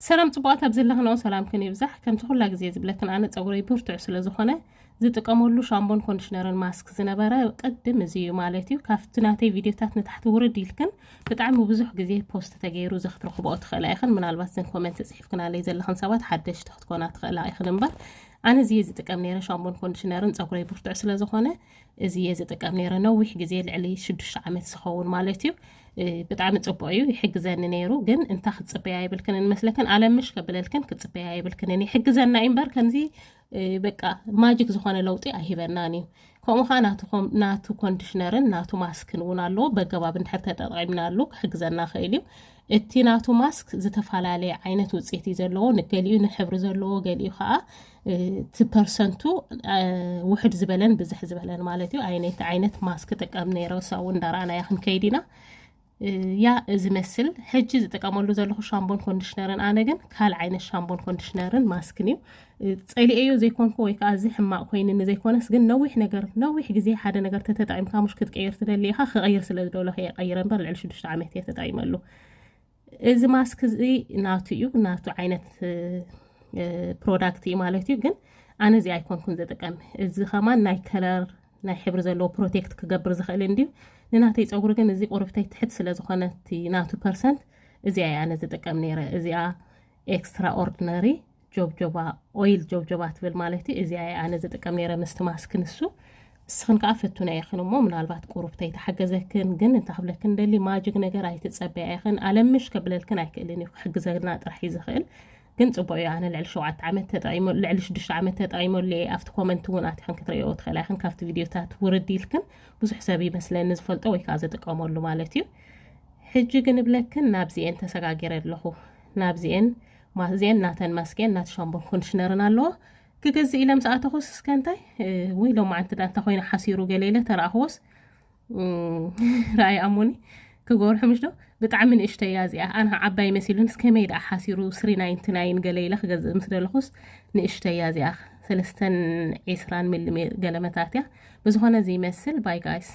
سلام تبغى تبذل لها نو سلام كن يبزح كم تقول لك زي زبلتن أنا تصوري بورتع سلزخانة زي تقاملو شامبون كونديشنر ماسك زنبرة قدم زيو مالتي وكافتناتي فيديوهات تحت وردي لكن بتعمل بزح جزء بوست تغيرو زخت رخبات خلايخن من البس كومنت تصحيفكن على زي الخنسوات حدش تحت كونات خلايخن بر أنا زي تقام نيرة شامبون كونديشنر تصوري بورتع سلزخانة زي تقام نيرة نوح جزء اللي شدش عمت سخون مالتي بتعمل صبايو يحجزن نيرو جن انت خد صبايا بالكن المسلكن على مش قبللكن كصبايا بالكن يعني يحجزن نايمبر كنزي بقى ماجيك زخانه لوطي ايبرناني كوم خاناتكم ناتو كونديشنرن ناتو ماسكن ونالو بقباب انحر تطقمنالو حجزنا خيليو እቲ ናቱ ማስክ ዝተፋላለየ ዓይነት ውጽኢት ዘለዎ ንገሊኡ ንሕብሪ ዘለዎ ገሊኡ ከዓ ቲ% ውሕድ ዝበለን ብዝሕ ዝበለን ማለት እዩ ዓይነት ማስክ ተጠቀም ነይረው ሰው እንዳራና ያኽን ከይዲና ያ ዝመስል ሕጂ ዝጥቀመሉ ዘለኹ ሻምፖን ኮንዲሽነርን ኣነ ግን ካል ዓይነት ሻምፖን ኮንዲሽነርን ማስክን እዩ ጸሊኤዮ ዘይኮንኩ ወይ ከዓ እዚ ሕማቅ ኮይኒ ንዘይኮነስ ግን ነዊሕ ግዜ ሓደ ነገር ተተጣይምካ ሙሽ ክትቀይር ትደልይኻ ክቀይር ስለዝደሎ ከይቀይር እምበር ልዕሊ 6 ዓመት እየ ተጣይመሉ እዚ ማስክ እዚ ናቱ እዩ ናቱ ዓይነት ፕሮዳክት እዩ ማለት እዩ ግን ኣነ እዚ ኣይኮንኩን ዝጥቀም እዚ ኸማን ናይ ከለር ናይ ሕብሪ ዘለዎ ፕሮቴክት ክገብር ዝኽእል እንዲሁ ንናተይ ፀጉሪ ግን እዚ ቆርብተይ ትሕት ስለ ዝኾነት ናቱ ፐርሰንት እዚ ኣነ ዝጥቀም ነይረ እዚኣ ኤክስትራ ኦርዲነሪ ጆብጆባ ኦይል ጆብጆባ ትብል ማለት እዩ እዚ ኣነ ዝጥቀም ነይረ ምስቲ ማስክ ንሱ ስኽን ከዓ ፈቱና ይኽንሞ ምናልባት ቆርብተይ ተሓገዘክን ግን እንታ ክብለክን ደሊ ማጂክ ነገር ኣይትጸበያ ይኽን ኣለምሽ ከብለልክን ኣይክእልን እዩ ክሕግዘና ጥራሕ እዩ ዝኽእል ግን ጽቡቅ ኣነ ልዕሊ 7 ዓመት ተጣይሞ ልዕሊ 6 ዓመት ተጣይሞለ ኣብቲ ኮመንት እውን ኣትሕን ክትሪኦ ትኽእላይኽን ካብቲ ቪድዮታት ውርዲልክን ብዙሕ ሰብ ይመስለኒ ዝፈልጦ ወይ ከዓ ዝጥቀመሉ ማለት እዩ ሕጂ ግን ብለክን ናብዚአን ተሰጋገረ ኣለኹ ናብዚአን ማዝየን ናተን ማስኬን ናት ሻምፖን ኮንዲሽነርን ኣለዎ كجز إلى مساعة خص سكنتاي ويلو ما عند أنت خوينا حسيرو جليلة ترى خص رأي أموني كجور حمشلو بتعمل إشتيازي أنا عباي مسيلون سكميد أحاسيرو 399 جليلة كجز مثل الخص نإشتيازي سلستن 20 ملم جلمتاتيا بس هنا زي مثل باي جايز